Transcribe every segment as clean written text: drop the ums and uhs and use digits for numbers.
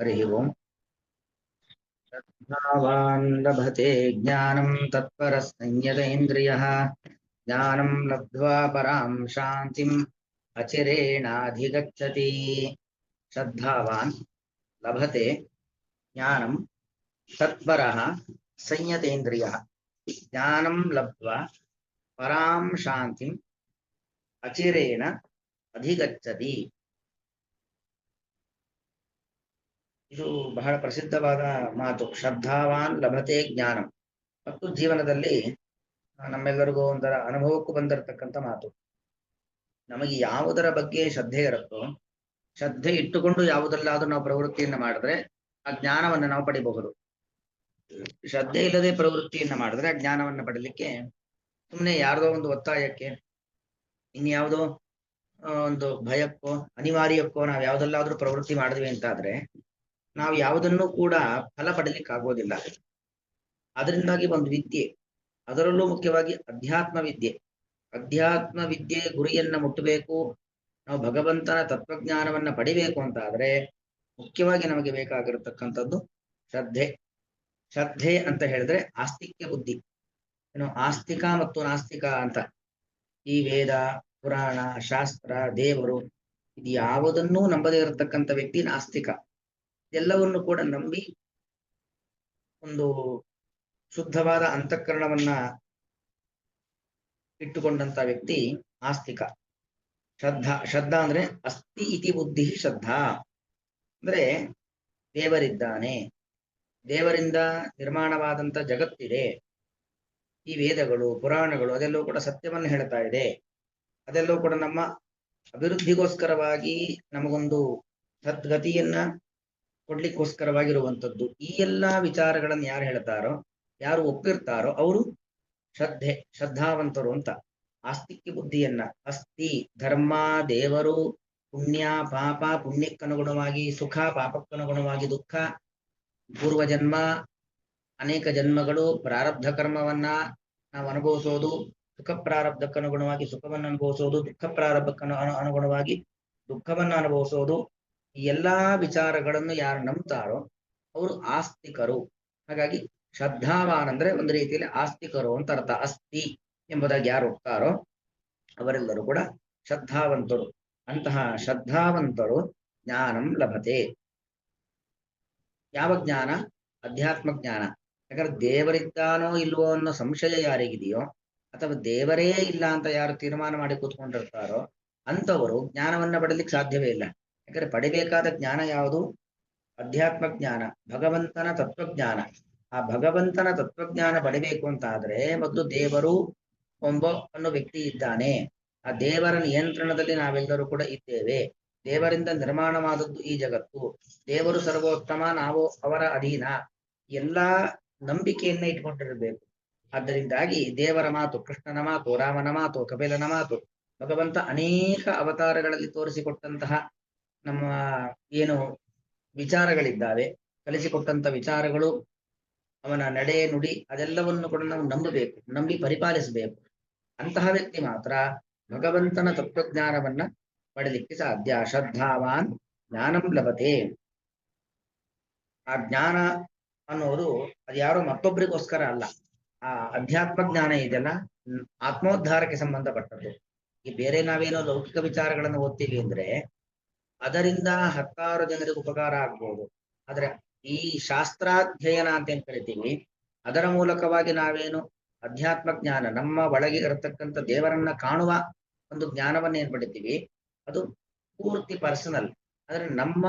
हरि ओम। श्रद्धावान् लभते ज्ञानं तत्परः संयतेन्द्रियः ज्ञानं लब्ध्वा परां शान्तिम् अचिरेणाधिगच्छति। श्रद्धावान् लभते ज्ञानं तत्परः संयतेन्द्रियः ज्ञानं लब्ध्वा परां शान्तिम् अचिरेण अधिगच्छति। ಇದು ಬಹಳ ಪ್ರಸಿದ್ಧವಾದ ಮಾತು. ಶ್ರದ್ಧಾವಾನ್ ಲಭತೆ ಜ್ಞಾನಂ. ಮತ್ತು ಜೀವನದಲ್ಲಿ ನಮ್ಮೆಲ್ಲರಿಗೂ ಒಂದರ ಅನುಭವಕ್ಕೂ ಬಂದಿರತಕ್ಕಂಥ ಮಾತು. ನಮಗೆ ಯಾವುದರ ಬಗ್ಗೆ ಶ್ರದ್ಧೆ ಇರುತ್ತೋ, ಶ್ರದ್ಧೆ ಇಟ್ಟುಕೊಂಡು ಯಾವುದಲ್ಲಾದ್ರೂ ನಾವು ಪ್ರವೃತ್ತಿಯನ್ನು ಮಾಡಿದ್ರೆ ಆ ಜ್ಞಾನವನ್ನು ನಾವು ಪಡಿಬಹುದು. ಶ್ರದ್ಧೆ ಇಲ್ಲದೆ ಪ್ರವೃತ್ತಿಯನ್ನು ಮಾಡಿದ್ರೆ ಆ ಜ್ಞಾನವನ್ನು ಪಡಲಿಕ್ಕೆ ಸುಮ್ಮನೆ ಯಾರ್ದೋ ಒಂದು ಒತ್ತಾಯಕ್ಕೆ, ಇನ್ಯಾವುದೋ ಒಂದು ಭಯಕ್ಕೋ ಅನಿವಾರ್ಯಕ್ಕೋ ನಾವು ಯಾವುದಲ್ಲಾದ್ರೂ ಪ್ರವೃತ್ತಿ ಮಾಡಿದ್ವಿ ಅಂತಾದ್ರೆ ನಾವು ಯಾವುದನ್ನು ಕೂಡ ಫಲ ಪಡಲಿಕ್ಕೆ ಆಗೋದಿಲ್ಲ. ಅದರಿಂದಾಗಿ ಒಂದು ವಿದ್ಯೆ, ಅದರಲ್ಲೂ ಮುಖ್ಯವಾಗಿ ಅಧ್ಯಾತ್ಮ ವಿದ್ಯೆ ಗುರಿಯನ್ನ ಮುಟ್ಟಬೇಕು, ನಾವು ಭಗವಂತನ ತತ್ವಜ್ಞಾನವನ್ನ ಪಡಿಬೇಕು ಅಂತ ಆದ್ರೆ ಮುಖ್ಯವಾಗಿ ನಮಗೆ ಬೇಕಾಗಿರತಕ್ಕಂಥದ್ದು ಶ್ರದ್ಧೆ. ಶ್ರದ್ಧೆ ಅಂತ ಹೇಳಿದ್ರೆ ಆಸ್ತಿಕ್ಯ ಬುದ್ಧಿ. ಏನು ಆಸ್ತಿಕ ಮತ್ತು ನಾಸ್ತಿಕ ಅಂತ, ಈ ವೇದ ಪುರಾಣ ಶಾಸ್ತ್ರ ದೇವರು ಇದು ಯಾವುದನ್ನೂ ನಂಬದೇ ಇರತಕ್ಕಂಥ ವ್ಯಕ್ತಿ ನಾಸ್ತಿಕ. ಎಲ್ಲವನ್ನು ಕೂಡ ನಂಬಿ ಒಂದು ಶುದ್ಧವಾದ ಅಂತಃಕರಣವನ್ನ ಇಟ್ಟುಕೊಂಡಂತ ವ್ಯಕ್ತಿ ಆಸ್ತಿಕ. ಶ್ರದ್ಧಾ ಅಂದ್ರೆ ಅಸ್ತಿ ಇತಿ ಬುದ್ಧಿ ಶ್ರದ್ಧಾ ಅಂದ್ರೆ ದೇವರಿದ್ದಾನೆ, ದೇವರಿಂದ ನಿರ್ಮಾಣವಾದಂತ ಜಗತ್ತಿದೆ, ಈ ವೇದಗಳು ಪುರಾಣಗಳು ಅದೆಲ್ಲವೂ ಕೂಡ ಸತ್ಯವನ್ನು ಹೇಳ್ತಾ ಇದೆ, ಅದೆಲ್ಲವೂ ಕೂಡ ನಮ್ಮ ಅಭಿವೃದ್ಧಿಗೋಸ್ಕರವಾಗಿ ನಮಗೊಂದು ಸದ್ಗತಿಯನ್ನ ಕೊಡ್ಲಿಕ್ಕೋಸ್ಕರವಾಗಿರುವಂಥದ್ದು. ಈ ಎಲ್ಲಾ ವಿಚಾರಗಳನ್ನು ಯಾರು ಹೇಳ್ತಾರೋ, ಯಾರು ಒಪ್ಪಿರ್ತಾರೋ ಅವರು ಶ್ರದ್ಧಾವಂತರು ಅಂತ. ಆಸ್ತಿಕ್ಯ ಬುದ್ಧಿಯನ್ನ, ಅಸ್ತಿ ಧರ್ಮ, ದೇವರು, ಪುಣ್ಯ ಪಾಪ, ಪುಣ್ಯಕ್ಕನುಗುಣವಾಗಿ ಸುಖ, ಪಾಪಕ್ಕನುಗುಣವಾಗಿ ದುಃಖ, ಪೂರ್ವಜನ್ಮ, ಅನೇಕ ಜನ್ಮಗಳು, ಪ್ರಾರಬ್ಧ ಕರ್ಮವನ್ನ ನಾವು ಅನುಭವಿಸೋದು, ಸುಖ ಪ್ರಾರಬ್ಧಕ್ಕನುಗುಣವಾಗಿ ಸುಖವನ್ನು ಅನುಭವಿಸೋದು, ದುಃಖ ಪ್ರಾರಬ್ಧಕ್ಕನು ಅನುಗುಣವಾಗಿ ದುಃಖವನ್ನು ಅನುಭವಿಸೋದು. ಈ ಎಲ್ಲಾ ವಿಚಾರಗಳನ್ನು ಯಾರು ನಂಬ್ತಾರೋ ಅವರು ಆಸ್ತಿಕರು. ಹಾಗಾಗಿ ಶ್ರದ್ಧಾವಾನ್ ಅಂದ್ರೆ ಒಂದು ರೀತಿಯಲ್ಲಿ ಆಸ್ತಿಕರು ಅಂತ ಅರ್ಥ. ಅಸ್ತಿ ಎಂಬುದಾಗಿ ಯಾರು ಹೋಗ್ತಾರೋ ಅವರೆಲ್ಲರೂ ಕೂಡ ಶ್ರದ್ಧಾವಂತರು. ಅಂತಹ ಶ್ರದ್ಧಾವಂತರು ಜ್ಞಾನಂ ಲಭತೆ. ಯಾವ ಜ್ಞಾನ? ಅಧ್ಯಾತ್ಮ ಜ್ಞಾನ. ಯಾಕಂದ್ರೆ ದೇವರಿದ್ದಾನೋ ಇಲ್ವೋ ಅನ್ನೋ ಸಂಶಯ ಯಾರಿಗಿದೆಯೋ, ಅಥವಾ ದೇವರೇ ಇಲ್ಲ ಅಂತ ಯಾರು ತೀರ್ಮಾನ ಮಾಡಿ ಕೂತ್ಕೊಂಡಿರ್ತಾರೋ ಅಂಥವರು ಜ್ಞಾನವನ್ನ ಪಡಲಿಕ್ಕೆ ಸಾಧ್ಯವೇ ಇಲ್ಲ. ಯಾಕಂದ್ರೆ ಪಡಿಬೇಕಾದ ಜ್ಞಾನ ಯಾವುದು? ಅಧ್ಯಾತ್ಮ ಜ್ಞಾನ, ಭಗವಂತನ ತತ್ವಜ್ಞಾನ. ಆ ಭಗವಂತನ ತತ್ವಜ್ಞಾನ ಪಡಿಬೇಕು ಅಂತ ಆದ್ರೆ ಮೊದಲು ದೇವರು ಅನ್ನೋ ವ್ಯಕ್ತಿ ಇದ್ದಾನೆ, ಆ ದೇವರ ನಿಯಂತ್ರಣದಲ್ಲಿ ನಾವೆಲ್ಲರೂ ಕೂಡ ಇದ್ದೇವೆ, ದೇವರಿಂದ ನಿರ್ಮಾಣವಾದದ್ದು ಈ ಜಗತ್ತು, ದೇವರು ಸರ್ವೋತ್ತಮ, ನಾವು ಅವರ ಅಧೀನ, ಎಲ್ಲಾ ನಂಬಿಕೆಯನ್ನ ಇಟ್ಕೊಂಡಿರಬೇಕು. ಆದ್ದರಿಂದಾಗಿ ದೇವರ ಮಾತು, ಕೃಷ್ಣನ ಮಾತು, ರಾಮನ ಮಾತು, ಕಪಿಲನ ಮಾತು, ಭಗವಂತ ಅನೇಕ ಅವತಾರಗಳಲ್ಲಿ ತೋರಿಸಿಕೊಟ್ಟಂತಹ ನಮ್ಮ ಏನು ವಿಚಾರಗಳಿದ್ದಾವೆ, ಕಲಿಸಿಕೊಟ್ಟಂತ ವಿಚಾರಗಳು, ಅವನ ನಡೆ ನುಡಿ ಅದೆಲ್ಲವನ್ನು ಕೂಡ ನಾವು ನಂಬಬೇಕು, ನಂಬಿ ಪರಿಪಾಲಿಸಬೇಕು. ಅಂತಹ ವ್ಯಕ್ತಿ ಮಾತ್ರ ಭಗವಂತನ ತತ್ವಜ್ಞಾನವನ್ನ ಪಡಲಿಕ್ಕೆ ಸಾಧ್ಯ. ಶ್ರದ್ಧಾವಾನ್ ಜ್ಞಾನಂ ಲಭತೆ. ಆ ಜ್ಞಾನ ಅನ್ನೋದು ಅದು ಯಾರೋ ಮತ್ತೊಬ್ಬರಿಗೋಸ್ಕರ ಅಲ್ಲ. ಆ ಅಧ್ಯಾತ್ಮ ಜ್ಞಾನ ಇದೆಲ್ಲ ಆತ್ಮೋದ್ಧಾರಕ್ಕೆ ಸಂಬಂಧಪಟ್ಟದ್ದು. ಈ ಬೇರೆ ನಾವೇನೋ ಲೌಕಿಕ ವಿಚಾರಗಳನ್ನು ಓದ್ತೀವಿ ಅಂದ್ರೆ ಅದರಿಂದ 10 ಜನರಿಗೆ ಉಪಕಾರ ಆಗ್ಬೋದು. ಆದ್ರೆ ಈ ಶಾಸ್ತ್ರಾಧ್ಯಯನ ಅಂತ ಏನ್ ಕರಿತೀವಿ, ಅದರ ಮೂಲಕವಾಗಿ ನಾವೇನು ಅಧ್ಯಾತ್ಮ ಜ್ಞಾನ, ನಮ್ಮ ಒಳಗೆ ಇರತಕ್ಕಂಥ ದೇವರನ್ನ ಕಾಣುವ ಒಂದು ಜ್ಞಾನವನ್ನ ಏನ್ ಪಡಿತೀವಿ, ಅದು ಪೂರ್ತಿ ಪರ್ಸನಲ್. ಆದ್ರೆ ನಮ್ಮ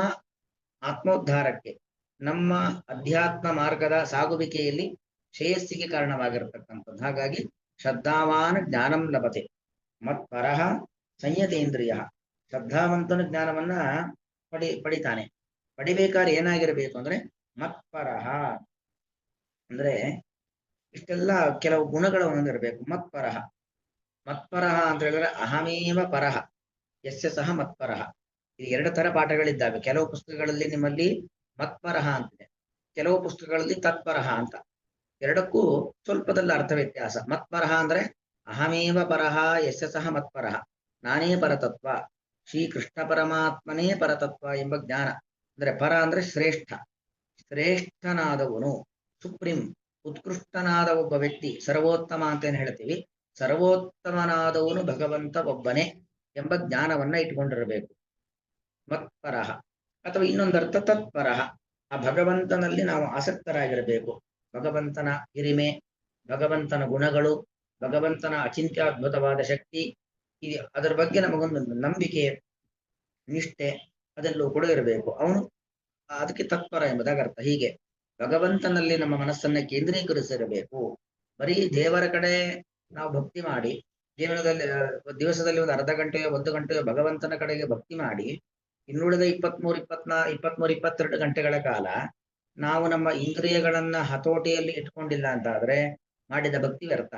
ಆತ್ಮೋದ್ಧಾರಕ್ಕೆ, ನಮ್ಮ ಅಧ್ಯಾತ್ಮ ಮಾರ್ಗದ ಸಾಗುವಿಕೆಯಲ್ಲಿ ಶ್ರೇಯಸ್ಸಿಗೆ ಕಾರಣವಾಗಿರತಕ್ಕಂಥದ್ದು. ಹಾಗಾಗಿ ಶ್ರದ್ಧಾವಾನ್ ಜ್ಞಾನಂ ಲಭತೆ ಮತ್ಪರಃ ಸಂಯತೇಂದ್ರಿಯ. ಶ್ರದ್ಧಾವಂತನ ಜ್ಞಾನವನ್ನ ಪಡಿತಾನೆ. ಪಡಿಬೇಕಾದ್ರೆ ಏನಾಗಿರ್ಬೇಕು ಅಂದ್ರೆ ಮತ್ಪರಃ ಅಂದ್ರೆ ಇಷ್ಟೆಲ್ಲ ಕೆಲವು ಗುಣಗಳು ಹೊಂದಿರಬೇಕು. ಮತ್ಪರಃ ಅಂತ ಹೇಳಿದ್ರೆ ಅಹಮೇವ ಪರಃ ಯಸ್ಯ ಸಹ ಮತ್ಪರಃ. ಇದು 2 ತರ ಪಾಠಗಳಿದ್ದಾವೆ. ಕೆಲವು ಪುಸ್ತಕಗಳಲ್ಲಿ ನಿಮ್ಮಲ್ಲಿ ಮತ್ಪರಃ ಅಂತಿದೆ, ಕೆಲವು ಪುಸ್ತಕಗಳಲ್ಲಿ ತತ್ಪರಃ ಅಂತ. ಎರಡಕ್ಕೂ ಸ್ವಲ್ಪದಲ್ಲ ಅರ್ಥ ವ್ಯತ್ಯಾಸ. ಮತ್ಪರಃ ಅಂದ್ರೆ ಅಹಮೇವ ಪರಃ ಯಸ್ಯ ಸಹ ಮತ್ಪರಃ, ನಾನೇ ಪರತತ್ವ, ಶ್ರೀ ಕೃಷ್ಣ ಪರಮಾತ್ಮನೇ ಪರತತ್ವ ಎಂಬ ಜ್ಞಾನ. ಅಂದ್ರೆ ಪರ ಅಂದ್ರೆ ಶ್ರೇಷ್ಠ, ಶ್ರೇಷ್ಠನಾದವನು, ಸುಪ್ರೀಂ, ಉತ್ಕೃಷ್ಟನಾದ ಒಬ್ಬ ವ್ಯಕ್ತಿ, ಸರ್ವೋತ್ತಮ ಅಂತ ಏನ್ ಹೇಳ್ತೀವಿ, ಸರ್ವೋತ್ತಮನಾದವನು ಭಗವಂತ ಒಬ್ಬನೇ ಎಂಬ ಜ್ಞಾನವನ್ನ ಇಟ್ಕೊಂಡಿರಬೇಕು. ಮತ್ಪರಃ, ಅಥವಾ ಇನ್ನೊಂದರ್ಥ ತತ್ಪರಃ, ಆ ಭಗವಂತನಲ್ಲಿ ನಾವು ಆಸಕ್ತರಾಗಿರಬೇಕು. ಭಗವಂತನ ಹಿರಿಮೆ, ಭಗವಂತನ ಗುಣಗಳು, ಭಗವಂತನ ಅಚಿಂತ್ಯದ್ಭುತವಾದ ಶಕ್ತಿ, ಅದರ ಬಗ್ಗೆ ನಮಗೊಂದು ನಂಬಿಕೆ, ನಿಷ್ಠೆ ಅದೆಲ್ಲವೂ ಕೂಡ ಇರಬೇಕು. ಅವನು ಅದಕ್ಕೆ ತತ್ಪರ ಎಂಬುದಾಗಿ ಅರ್ಥ. ಹೀಗೆ ಭಗವಂತನಲ್ಲಿ ನಮ್ಮ ಮನಸ್ಸನ್ನ ಕೇಂದ್ರೀಕರಿಸಿರಬೇಕು. ಬರೀ ದೇವರ ಕಡೆ ನಾವು ಭಕ್ತಿ ಮಾಡಿ, ದಿವಸದಲ್ಲಿ ಒಂದು ಅರ್ಧ ಗಂಟೆಯೋ 1 ಗಂಟೆಯೋ ಭಗವಂತನ ಕಡೆಗೆ ಭಕ್ತಿ ಮಾಡಿ, ಇನ್ನುಳಿದ 22 ಗಂಟೆಗಳ ಕಾಲ ನಾವು ನಮ್ಮ ಇಂದ್ರಿಯಗಳನ್ನ ಹತೋಟಿಯಲ್ಲಿ ಇಟ್ಕೊಂಡಿಲ್ಲ ಅಂತಾದ್ರೆ ಮಾಡಿದ ಭಕ್ತಿ ವ್ಯರ್ಥ.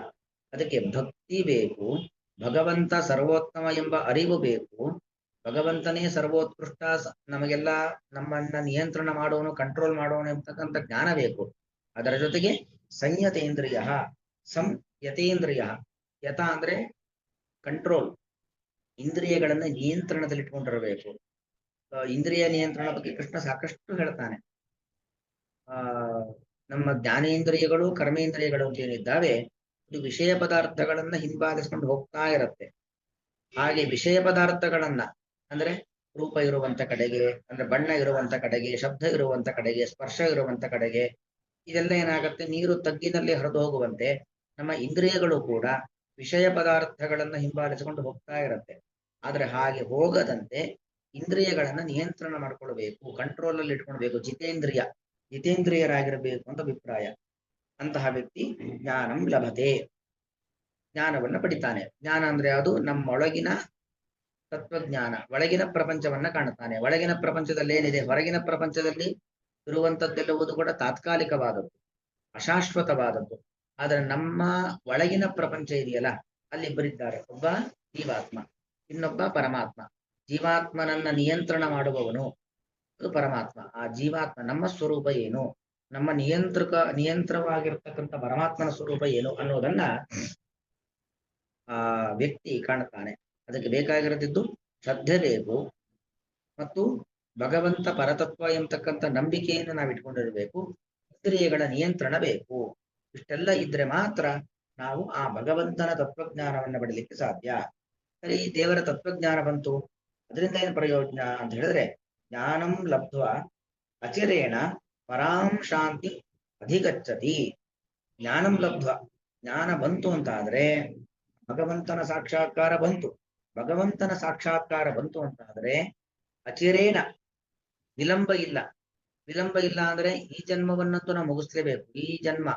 ಅದಕ್ಕೆ ಭಕ್ತಿ ಬೇಕು, ಭಗವಂತ ಸರ್ವೋತ್ತಮ ಎಂಬ ಅರಿವು ಬೇಕು, ಭಗವಂತನೇ ಸರ್ವೋತ್ಕೃಷ್ಟ, ನಮಗೆಲ್ಲ ನಮ್ಮನ್ನ ನಿಯಂತ್ರಣ ಮಾಡುವನು, ಕಂಟ್ರೋಲ್ ಮಾಡುವನು ಎಂಬತಕ್ಕಂಥ ಜ್ಞಾನ ಬೇಕು. ಅದರ ಜೊತೆಗೆ ಸಂಯತೇಂದ್ರಿಯ, ಸಂಯತೇಂದ್ರಿಯ, ಯತ ಅಂದ್ರೆ ಕಂಟ್ರೋಲ್, ಇಂದ್ರಿಯಗಳನ್ನ ನಿಯಂತ್ರಣದಲ್ಲಿ ಇಟ್ಕೊಂಡಿರಬೇಕು. ಇಂದ್ರಿಯ ನಿಯಂತ್ರಣ ಬಗ್ಗೆ ಕೃಷ್ಣ ಸಾಕಷ್ಟು ಹೇಳ್ತಾನೆ. ನಮ್ಮ ಜ್ಞಾನೇಂದ್ರಿಯಗಳು, ಕರ್ಮೇಂದ್ರಿಯಗಳು ಅಂತ ಏನಿದ್ದಾವೆ, ಇದು ವಿಷಯ ಪದಾರ್ಥಗಳನ್ನ ಹಿಂಬಾಲಿಸ್ಕೊಂಡು ಹೋಗ್ತಾ ಇರತ್ತೆ. ಹಾಗೆ ವಿಷಯ ಪದಾರ್ಥಗಳನ್ನ ಅಂದ್ರೆ ರೂಪ ಇರುವಂತ ಕಡೆಗೆ, ಅಂದ್ರೆ ಬಣ್ಣ ಇರುವಂತ ಕಡೆಗೆ, ಶಬ್ದ ಇರುವಂತ ಕಡೆಗೆ, ಸ್ಪರ್ಶ ಇರುವಂತ ಕಡೆಗೆ, ಇದೆಲ್ಲ ಏನಾಗತ್ತೆ, ನೀರು ತಗ್ಗಿನಲ್ಲಿ ಹರಿದು ಹೋಗುವಂತೆ ನಮ್ಮ ಇಂದ್ರಿಯಗಳು ಕೂಡ ವಿಷಯ ಪದಾರ್ಥಗಳನ್ನ ಹಿಂಬಾಲಿಸಿಕೊಂಡು ಹೋಗ್ತಾ ಇರತ್ತೆ. ಆದ್ರೆ ಹಾಗೆ ಹೋಗದಂತೆ ಇಂದ್ರಿಯಗಳನ್ನ ನಿಯಂತ್ರಣ ಮಾಡ್ಕೊಳ್ಬೇಕು, ಕಂಟ್ರೋಲ್ ಅಲ್ಲಿ ಇಟ್ಕೊಳ್ಬೇಕು. ಜಿತೇಂದ್ರಿಯರಾಗಿರಬೇಕು ಅಂತ ಅಭಿಪ್ರಾಯ. ಅಂತಹ ವ್ಯಕ್ತಿ ಜ್ಞಾನಂ ಲಭತೆ, ಜ್ಞಾನವನ್ನ ಪಡಿತಾನೆ. ಜ್ಞಾನ ಅಂದ್ರೆ ಅದು ನಮ್ಮೊಳಗಿನ ತತ್ವಜ್ಞಾನ, ಒಳಗಿನ ಪ್ರಪಂಚವನ್ನ ಕಾಣುತ್ತಾನೆ. ಒಳಗಿನ ಪ್ರಪಂಚದಲ್ಲಿ ಏನಿದೆ, ಹೊರಗಿನ ಪ್ರಪಂಚದಲ್ಲಿ ಇರುವಂತದ್ದೆಲ್ಲವುದು ಕೂಡ ತಾತ್ಕಾಲಿಕವಾದದ್ದು, ಅಶಾಶ್ವತವಾದದ್ದು. ಆದ್ರೆ ನಮ್ಮ ಒಳಗಿನ ಪ್ರಪಂಚ ಇದೆಯಲ್ಲ, ಅಲ್ಲಿ ಇಬ್ಬರಿದ್ದಾರೆ, ಒಬ್ಬ ಜೀವಾತ್ಮ, ಇನ್ನೊಬ್ಬ ಪರಮಾತ್ಮ. ಜೀವಾತ್ಮನನ್ನ ನಿಯಂತ್ರಣ ಮಾಡುವವನು ಅದು ಪರಮಾತ್ಮ. ಆ ಜೀವಾತ್ಮ ನಮ್ಮ ಸ್ವರೂಪ ಏನು, ನಮ್ಮ ನಿಯಂತ್ರವಾಗಿರ್ತಕ್ಕಂಥ ಪರಮಾತ್ಮನ ಸ್ವರೂಪ ಏನು ಅನ್ನೋದನ್ನ ಆ ವ್ಯಕ್ತಿ ಕಾಣುತ್ತಾನೆ. ಅದಕ್ಕೆ ಬೇಕಾಗಿರದಿದ್ದು ಶ್ರದ್ಧೆ ಬೇಕು, ಮತ್ತು ಭಗವಂತ ಪರತತ್ವ ಎಂಬತಕ್ಕಂಥ ನಂಬಿಕೆಯನ್ನು ನಾವು ಇಟ್ಕೊಂಡಿರಬೇಕು, ಇಂದ್ರಿಯಗಳ ನಿಯಂತ್ರಣ ಬೇಕು. ಇಷ್ಟೆಲ್ಲ ಇದ್ರೆ ಮಾತ್ರ ನಾವು ಆ ಭಗವಂತನ ತತ್ವಜ್ಞಾನವನ್ನು ಪಡಲಿಕ್ಕೆ ಸಾಧ್ಯ. ಸರಿ, ದೇವರ ತತ್ವಜ್ಞಾನ ಬಂತು, ಅದರಿಂದ ಏನು ಪ್ರಯೋಜನ ಅಂತ ಹೇಳಿದ್ರೆ, ಜ್ಞಾನಂ ಲಬ್ಧ್ವಾ ಅಚಿರೇಣ ಪರಾಂ ಶಾಂತಿ ಅಧಿಗಚ್ಚತಿ. ಜ್ಞಾನಂ ಲಬ್ಧ್ವಾ, ಜ್ಞಾನ ಬಂತು ಅಂತ ಆದ್ರೆ ಭಗವಂತನ ಸಾಕ್ಷಾತ್ಕಾರ ಬಂತು. ಭಗವಂತನ ಸಾಕ್ಷಾತ್ಕಾರ ಬಂತು ಅಂತ ಆದ್ರೆ ಅಚಿರೇಣ, ವಿಳಂಬ ಇಲ್ಲ. ವಿಳಂಬ ಇಲ್ಲ ಅಂದ್ರೆ ಈ ಜನ್ಮವನ್ನಂತೂ ನಾವು ಮುಗಿಸ್ಲೇಬೇಕು. ಈ ಜನ್ಮ,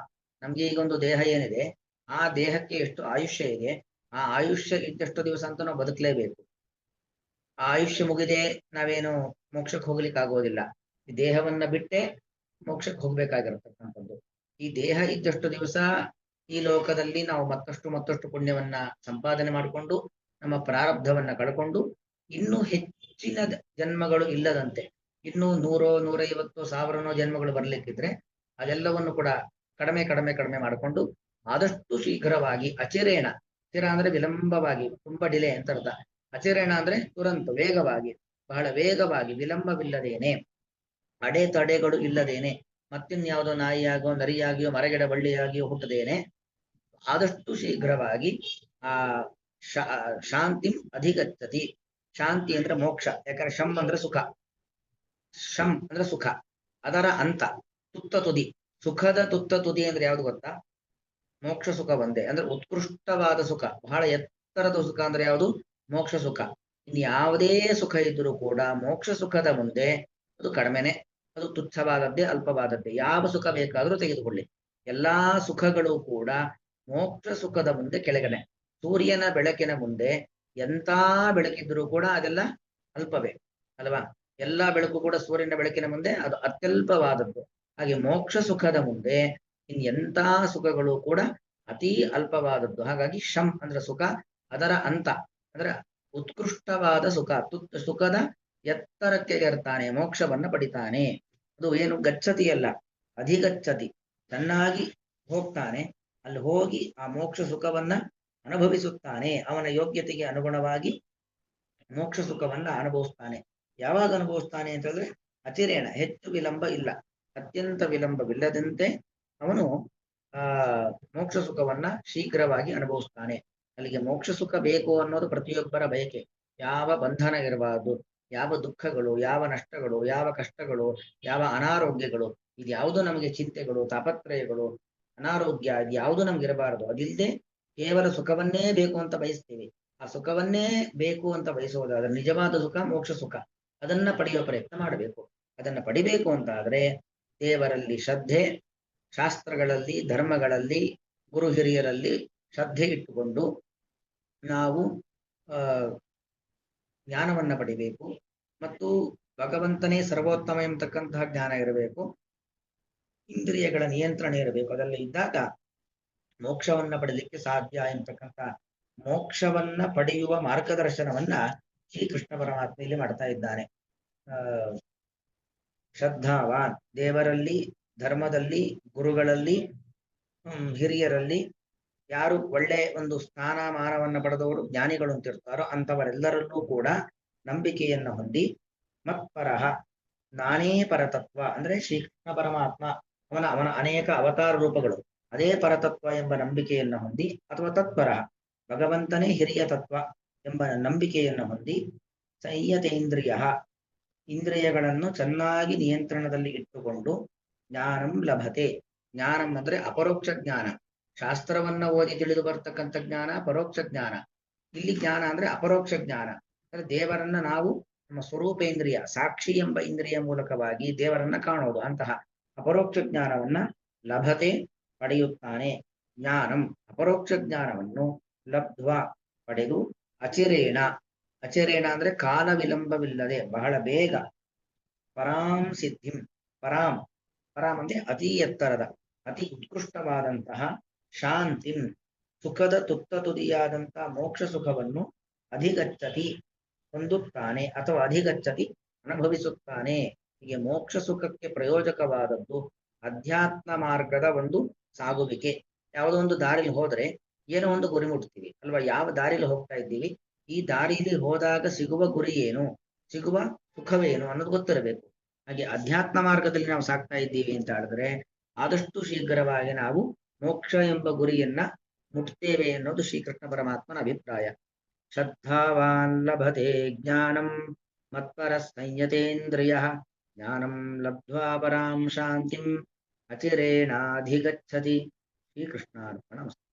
ನಮ್ಗೆ ಈಗ ಒಂದು ದೇಹ ಏನಿದೆ, ಆ ದೇಹಕ್ಕೆ ಎಷ್ಟು ಆಯುಷ್ಯ ಇದೆ, ಆ ಆಯುಷ್ಯ ಇದ್ದಷ್ಟು ದಿವಸ ಅಂತ ನಾವು ಬದುಕಲೇಬೇಕು. ಆ ಆಯುಷ್ಯ ಮುಗಿದೆ ನಾವೇನು ಮೋಕ್ಷಕ್ಕೆ ಹೋಗ್ಲಿಕ್ಕೆ ಆಗೋದಿಲ್ಲ. ಈ ದೇಹವನ್ನ ಬಿಟ್ಟೆ ಮೋಕ್ಷಕ್ಕೆ ಹೋಗ್ಬೇಕಾಗಿರತಕ್ಕಂಥದ್ದು. ಈ ದೇಹ ಇದ್ದಷ್ಟು ದಿವಸ ಈ ಲೋಕದಲ್ಲಿ ನಾವು ಮತ್ತಷ್ಟು ಪುಣ್ಯವನ್ನ ಸಂಪಾದನೆ ಮಾಡಿಕೊಂಡು ನಮ್ಮ ಪ್ರಾರಬ್ಧವನ್ನ ಕಳ್ಕೊಂಡು ಇನ್ನೂ ಹೆಚ್ಚಿನ ಜನ್ಮಗಳು ಇಲ್ಲದಂತೆ, ಇನ್ನೂ 100, 150, 1000 ಜನ್ಮಗಳು ಬರ್ಲಿಕ್ಕಿದ್ರೆ ಅದೆಲ್ಲವನ್ನು ಕೂಡ ಕಡಿಮೆ ಕಡಿಮೆ ಕಡಿಮೆ ಮಾಡಿಕೊಂಡು ಆದಷ್ಟು ಶೀಘ್ರವಾಗಿ, ಅಚಿರೇಣ, ಸ್ಥಿರ ಅಂದ್ರೆ ವಿಳಂಬವಾಗಿ, ತುಂಬಾ ಡಿಲೇ ಅಂತ ಅರ್ಥ. ಅಚಿರೇಣ ಅಂದ್ರೆ ತುರಂತ, ವೇಗವಾಗಿ, ಬಹಳ ವೇಗವಾಗಿ, ವಿಳಂಬವಿಲ್ಲದೇನೆ, ಅಡೆತಡೆಗಳು ಇಲ್ಲದೇನೆ, ಮತ್ತಿನ್ಯಾವುದೋ ನಾಯಿಯಾಗೋ, ನರಿಯಾಗಿಯೋ, ಮರಗಿಡ ಬಳ್ಳಿಯಾಗಿಯೋ ಹುಟ್ಟದೇನೆ ಆದಷ್ಟು ಶೀಘ್ರವಾಗಿ ಆ ಶಾಂತಿ ಅಧಿಗಚ್ಚತಿ. ಶಾಂತಿ ಅಂದ್ರೆ ಮೋಕ್ಷ, ಯಾಕಂದ್ರೆ ಶಂ ಅಂದ್ರೆ ಸುಖ, ಶಂ ಅಂದ್ರೆ ಸುಖ, ಅದರ ಅಂತ, ತುತ್ತ ತುದಿ, ಸುಖದ ತುತ್ತ ತುದಿ ಅಂದ್ರೆ ಯಾವ್ದು ಗೊತ್ತಾ? ಮೋಕ್ಷ ಸುಖ ಒಂದೇ. ಅಂದ್ರೆ ಉತ್ಕೃಷ್ಟವಾದ ಸುಖ, ಬಹಳ ಎತ್ತರದ ಸುಖ ಅಂದ್ರೆ ಯಾವುದು? ಮೋಕ್ಷ ಸುಖ. ಇನ್ನು ಯಾವುದೇ ಸುಖ ಇದ್ರೂ ಕೂಡ ಮೋಕ್ಷ ಸುಖದ ಮುಂದೆ ಅದು ಕಡಿಮೆನೆ, ಅದು ತುಚ್ಛವಾದದ್ದೇ, ಅಲ್ಪವಾದದ್ದೇ. ಯಾವ ಸುಖ ಬೇಕಾದರೂ ತೆಗೆದುಕೊಳ್ಳಿ, ಎಲ್ಲಾ ಸುಖಗಳು ಕೂಡ ಮೋಕ್ಷ ಸುಖದ ಮುಂದೆ ಕೆಳಗಡೆ. ಸೂರ್ಯನ ಬೆಳಕಿನ ಮುಂದೆ ಎಂತ ಬೆಳಕಿದ್ರೂ ಕೂಡ ಅದೆಲ್ಲ ಅಲ್ಪವೇ ಅಲ್ವಾ? ಎಲ್ಲಾ ಬೆಳಕು ಕೂಡ ಸೂರ್ಯನ ಬೆಳಕಿನ ಮುಂದೆ ಅದು ಅತ್ಯಲ್ಪವಾದದ್ದು. ಹಾಗೆ ಮೋಕ್ಷ ಸುಖದ ಮುಂದೆ ಎಂತ ಸುಖಗಳು ಕೂಡ ಅತಿ ಅಲ್ಪವಾದದ್ದು. ಹಾಗಾಗಿ ಶಂ ಅಂದ್ರೆ ಸುಖ, ಅದರ ಅಂತ ಅಂದ್ರೆ ಉತ್ಕೃಷ್ಟವಾದ ಸುಖ, ಸುಖದ ಎತ್ತರಕ್ಕೆ ಏರ್ತಾನೆ, ಮೋಕ್ಷವನ್ನ ಪಡಿತಾನೆ. ಅದು ಏನು ಗಚ್ಚತಿ ಅಲ್ಲ, ಅಧಿಗಚ್ಚತಿ, ಚೆನ್ನಾಗಿ ಹೋಗ್ತಾನೆ. ಅಲ್ಲಿ ಹೋಗಿ ಆ ಮೋಕ್ಷ ಸುಖವನ್ನ ಅನುಭವಿಸುತ್ತಾನೆ. ಅವನ ಯೋಗ್ಯತೆಗೆ ಅನುಗುಣವಾಗಿ ಮೋಕ್ಷ ಸುಖವನ್ನ ಅನುಭವಿಸ್ತಾನೆ. ಯಾವಾಗ ಅನುಭವಿಸ್ತಾನೆ ಅಂತಂದ್ರೆ ಅಚಿರೇಣ ಹೆಚ್ಚು ವಿಳಂಬ ಇಲ್ಲ, ಅತ್ಯಂತ ವಿಳಂಬವಿಲ್ಲದಂತೆ ಅವನು ಆ ಮೋಕ್ಷ ಸುಖವನ್ನ ಶೀಘ್ರವಾಗಿ ಅನುಭವಿಸ್ತಾನೆ. ಅಲ್ಲಿಗೆ ಮೋಕ್ಷ ಸುಖ ಬೇಕು ಅನ್ನೋದು ಪ್ರತಿಯೊಬ್ಬರ ಬಯಕೆ. ಯಾವ ಬಂಧನ ಇರಬಾರದು, ಯಾವ ದುಃಖಗಳು, ಯಾವ ನಷ್ಟಗಳು, ಯಾವ ಕಷ್ಟಗಳು, ಯಾವ ಅನಾರೋಗ್ಯಗಳು, ಇದ್ಯಾವುದು ನಮಗೆ ಚಿಂತೆಗಳು, ತಾಪತ್ರಯಗಳು, ಅನಾರೋಗ್ಯ ಇದ್ಯಾವುದು ನಮ್ಗೆ ಇರಬಾರದು. ಅದಿಲ್ಲದೆ ಕೇವಲ ಸುಖವನ್ನೇ ಬೇಕು ಅಂತ ಬಯಸ್ತೇವೆ. ಆ ಸುಖವನ್ನೇ ಬೇಕು ಅಂತ ಬಯಸುವುದಾದ್ರೆ ನಿಜವಾದ ಸುಖ ಮೋಕ್ಷ ಸುಖ, ಅದನ್ನ ಪಡೆಯುವ ಪ್ರಯತ್ನ ಮಾಡಬೇಕು. ಅದನ್ನ ಪಡಿಬೇಕು ಅಂತ ಆದ್ರೆ ದೇವರಲ್ಲಿ ಶ್ರದ್ಧೆ, ಶಾಸ್ತ್ರಗಳಲ್ಲಿ, ಧರ್ಮಗಳಲ್ಲಿ, ಗುರು ಹಿರಿಯರಲ್ಲಿ ಶ್ರದ್ಧೆ ಇಟ್ಟುಕೊಂಡು ನಾವು ಆ ಜ್ಞಾನವನ್ನ ಪಡಿಬೇಕು. ಮತ್ತು ಭಗವಂತನೇ ಸರ್ವೋತ್ತಮ ಎಂಬತಕ್ಕಂತಹ ಜ್ಞಾನ ಇರಬೇಕು. ಇಂದ್ರಿಯಗಳ ನಿಯಂತ್ರಣ ಇರಬೇಕು. ಅದೆಲ್ಲ ಇದ್ದಾಗ ಮೋಕ್ಷವನ್ನ ಪಡೆಯಲಿಕ್ಕೆ ಸಾಧ್ಯ ಎಂಬತಕ್ಕಂಥ ಮೋಕ್ಷವನ್ನ ಪಡೆಯುವ ಮಾರ್ಗದರ್ಶನವನ್ನ ಶ್ರೀಕೃಷ್ಣ ಪರಮಾತ್ಮ ಇಲ್ಲಿ ಮಾಡ್ತಾ ಇದ್ದಾನೆ. ಶ್ರದ್ಧಾವಾನ್, ದೇವರಲ್ಲಿ, ಧರ್ಮದಲ್ಲಿ, ಗುರುಗಳಲ್ಲಿ, ಹಿರಿಯರಲ್ಲಿ ಯಾರು ಒಳ್ಳೆ ಒಂದು ಸ್ಥಾನ ಮಾನವನ್ನ ಪಡೆದವರು ಜ್ಞಾನಿಗಳು ಅಂತಿರ್ತಾರೋ ಅಂಥವರೆಲ್ಲರಲ್ಲೂ ಕೂಡ ನಂಬಿಕೆಯನ್ನು ಹೊಂದಿ, ಮತ್ಪರಹ, ನಾನೇ ಪರತತ್ವ ಅಂದ್ರೆ ಶ್ರೀಕೃಷ್ಣ ಪರಮಾತ್ಮ ಅವನ ಅನೇಕ ಅವತಾರ ರೂಪಗಳು, ಅದೇ ಪರತತ್ವ ಎಂಬ ನಂಬಿಕೆಯನ್ನು ಹೊಂದಿ, ಅಥವಾ ತತ್ಪರ, ಭಗವಂತನೇ ಹಿರಿಯ ತತ್ವ ಎಂಬ ನಂಬಿಕೆಯನ್ನು ಹೊಂದಿ, ಸಂಯತೇಂದ್ರಿಯ, ಇಂದ್ರಿಯಗಳನ್ನು ಚೆನ್ನಾಗಿ ನಿಯಂತ್ರಣದಲ್ಲಿ ಇಟ್ಟುಕೊಂಡು, ಜ್ಞಾನಂ ಲಭತೆ, ಜ್ಞಾನಂ ಅಂದ್ರೆ ಅಪರೋಕ್ಷ ಜ್ಞಾನ, ಶಾಸ್ತ್ರವನ್ನ ಓದಿ ತಿಳಿದು ಬರ್ತಕ್ಕಂಥ ಜ್ಞಾನ ಪರೋಕ್ಷ ಜ್ಞಾನ. ಇಲ್ಲಿ ಜ್ಞಾನ ಅಂದ್ರೆ ಅಪರೋಕ್ಷ ಜ್ಞಾನ, ಅಂದ್ರೆ ದೇವರನ್ನ ನಾವು ನಮ್ಮ ಸ್ವರೂಪೇಂದ್ರಿಯ, ಸಾಕ್ಷಿ ಎಂಬ ಇಂದ್ರಿಯ ಮೂಲಕವಾಗಿ ದೇವರನ್ನ ಕಾಣೋದು. ಅಂತಹ ಅಪರೋಕ್ಷ ಜ್ಞಾನವನ್ನ ಲಭತೆ, ಪಡೆಯುತ್ತಾನೆ. ಜ್ಞಾನಂ, ಅಪರೋಕ್ಷ ಜ್ಞಾನವನ್ನು ಲಬ್ಧ್ವ, ಪಡೆದು, ಅಚಿರೇಣ, ಅಚಿರೇಣ ಅಂದ್ರೆ ಕಾಲ ವಿಳಂಬವಿಲ್ಲದೆ ಬಹಳ ಬೇಗ, ಪರಾಂ ಸಿದ್ಧಿಂ, ಪರಾಂ, ಪರಾಂ ಅಂದ್ರೆ ಅತಿ ಎತ್ತರದ, ಅತಿ ಉತ್ಕೃಷ್ಟವಾದಂತಹ, ಶಾಂತಿಂ, ಸುಖದ ತುತ್ತ ತುದಿಯಾದಂತಹ ಮೋಕ್ಷ ಸುಖವನ್ನು ಅಧಿಗಚ್ಚತಿ, ಹೊಂದುತ್ತಾನೆ, ಅಥವಾ ಅಧಿಗಚ್ಚತಿ, ಅನುಭವಿಸುತ್ತಾನೆ. ಹೀಗೆ ಮೋಕ್ಷ ಸುಖಕ್ಕೆ ಪ್ರಯೋಜಕವಾದದ್ದು ಅಧ್ಯಾತ್ಮ ಮಾರ್ಗದ ಒಂದು ಸಾಗುವಿಕೆ. ಯಾವುದೋ ಒಂದು ದಾರಿಲಿ ಹೋದ್ರೆ ಏನೋ ಒಂದು ಗುರಿ ಮುಟ್ತೀವಿ ಅಲ್ವಾ? ಯಾವ ದಾರಿಲಿ ಹೋಗ್ತಾ ಇದ್ದೀವಿ, ಈ ದಾರಿಲಿ ಹೋದಾಗ ಸಿಗುವ ಗುರಿ ಏನು, ಸಿಗುವ ಸುಖವೇನು ಅನ್ನೋದು ಗೊತ್ತಿರಬೇಕು. ಹಾಗೆ ಅಧ್ಯಾತ್ಮ ಮಾರ್ಗದಲ್ಲಿ ನಾವು ಸಾಕ್ತಾ ಇದ್ದೀವಿ ಅಂತ ಹೇಳಿದ್ರೆ ಆದಷ್ಟು ಶೀಘ್ರವಾಗಿ ನಾವು ಮೋಕ್ಷ ಎಂಬ ಗುರಿಯನ್ನ ಮುಟ್ತೇವೆ ಅನ್ನೋದು ಶ್ರೀಕೃಷ್ಣ ಪರಮಾತ್ಮನ ಅಭಿಪ್ರಾಯ. ಶ್ರದ್ಧಾವಾನ್ ಲಭತೆ ಜ್ಞಾನಂ ಮತ್ಪರ ಸಂಯತೇಂದ್ರಿಯ, ಜ್ಞಾನಂ ಲಬ್ಧ್ವಾ ಪರಾಂ ಶಾಂತಿಂ ಅಚಿರೇಣಾಧಿಗಚ್ಚತಿ. ಶ್ರೀಕೃಷ್ಣಾರ್ಪಣಮಸ್ತು.